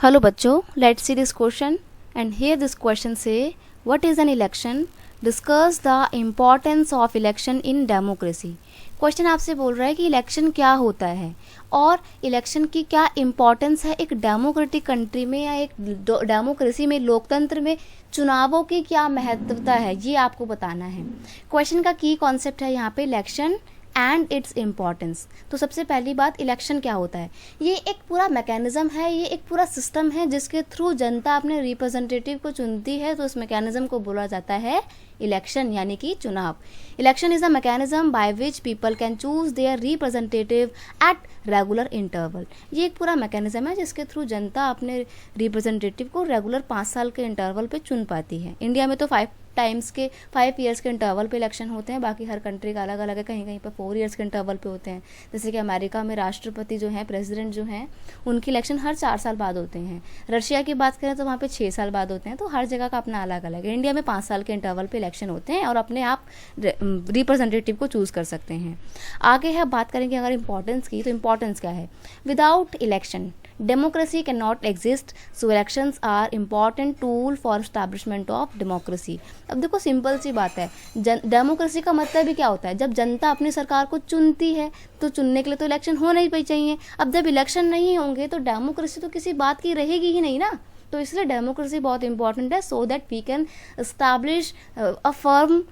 Hello बच्चों, let's see this question and here this question say what is an election? Discuss the importance of election in democracy. Question आपसे बोल रहा है कि election क्या होता है और इलेक्शन की क्या इम्पोर्टेंस है एक डेमोक्रेटिक कंट्री में या एक डेमोक्रेसी में, लोकतंत्र में चुनावों की क्या महत्वता है, ये आपको बताना है। क्वेश्चन का की कॉन्सेप्ट है यहाँ पे इलेक्शन एंड इट्स इम्पॉर्टेंस। तो सबसे पहली बात, इलेक्शन क्या होता है? ये एक पूरा मैकेनिज्म है, ये एक पूरा सिस्टम है जिसके थ्रू जनता अपने रिप्रेजेंटेटिव को चुनती है। तो इस मैकेनिज्म को बोला जाता है इलेक्शन, यानी कि चुनाव। Election is a mechanism by which people can choose their representative at regular interval. ये एक पूरा मैकेनिज्म है जिसके थ्रू जनता अपने रिप्रेजेंटेटिव को रेगुलर 5 साल के इंटरवल पे चुन पाती है। इंडिया में तो 5 ईयर्स के इंटरवल पे इलेक्शन होते हैं, बाकी हर कंट्री का अलग अलग है, कहीं कहीं पे 4 ईयर्स के इंटरवल पे होते हैं। जैसे कि अमेरिका में राष्ट्रपति जो हैं, प्रेसिडेंट जो हैं, उनकी इलेक्शन हर 4 साल बाद होते हैं। रशिया की बात करें तो वहाँ पे 6 साल बाद होते हैं। तो हर जगह का अपना अलग अलग है। इंडिया में 5 साल के इंटरवल पे इलेक्शन होते हैं और अपने आप रिप्रेजेंटेटिव को चूज़ कर सकते हैं। आगे है बात करेंगे अगर इम्पोर्टेंस की, तो इम्पोर्टेंस क्या है? Without election democracy can not exist, so elections are important tool for establishment of democracy. अब देखो सिंपल सी बात है, डेमोक्रेसी का मतलब भी क्या होता है? जब जनता अपनी सरकार को चुनती है तो चुनने के लिए तो इलेक्शन होना ही चाहिए। अब जब इलेक्शन नहीं होंगे तो डेमोक्रेसी तो किसी बात की रहेगी ही नहीं ना। तो इसलिए डेमोक्रेसी बहुत इंपॉर्टेंट है, so that we can establish a firm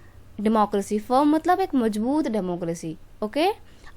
democracy. Firm मतलब एक मजबूत डेमोक्रेसी। ओके,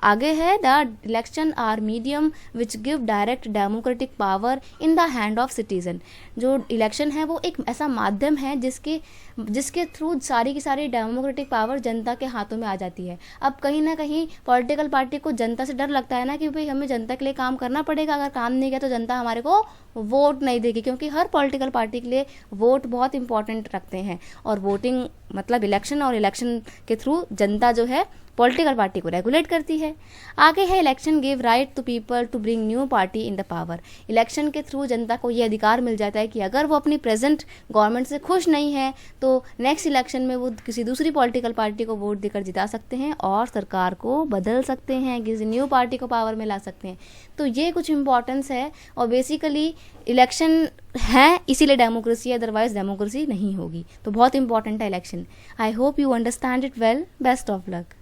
आगे है the election are medium which give direct democratic power in the hand of citizen. जो इलेक्शन है वो एक ऐसा माध्यम है जिसके थ्रू सारी की सारी डेमोक्रेटिक पावर जनता के हाथों में आ जाती है। अब कहीं ना कहीं पॉलिटिकल पार्टी को जनता से डर लगता है ना कि भाई हमें जनता के लिए काम करना पड़ेगा, अगर काम नहीं किया तो जनता हमारे को वोट नहीं देगी, क्योंकि हर पॉलिटिकल पार्टी के लिए वोट बहुत इंपॉर्टेंट रखते हैं। और वोटिंग मतलब इलेक्शन, और इलेक्शन के थ्रू जनता जो है पॉलिटिकल पार्टी को रेगुलेट करती है। आगे है election give right to people to bring new party in the power. Election के थ्रू जनता को ये अधिकार मिल जाता है कि अगर वो अपनी प्रेजेंट गवर्नमेंट से खुश नहीं है तो नेक्स्ट इलेक्शन में वो किसी दूसरी पॉलिटिकल पार्टी को वोट देकर जिता सकते हैं और सरकार को बदल सकते हैं, किसी न्यू पार्टी को पावर में ला सकते हैं। तो ये कुछ इंपॉर्टेंस है और बेसिकली इलेक्शन है इसीलिए डेमोक्रेसी, अदरवाइज डेमोक्रेसी नहीं होगी। तो बहुत इंपॉर्टेंट है election. I hope you understand it well. Best of luck.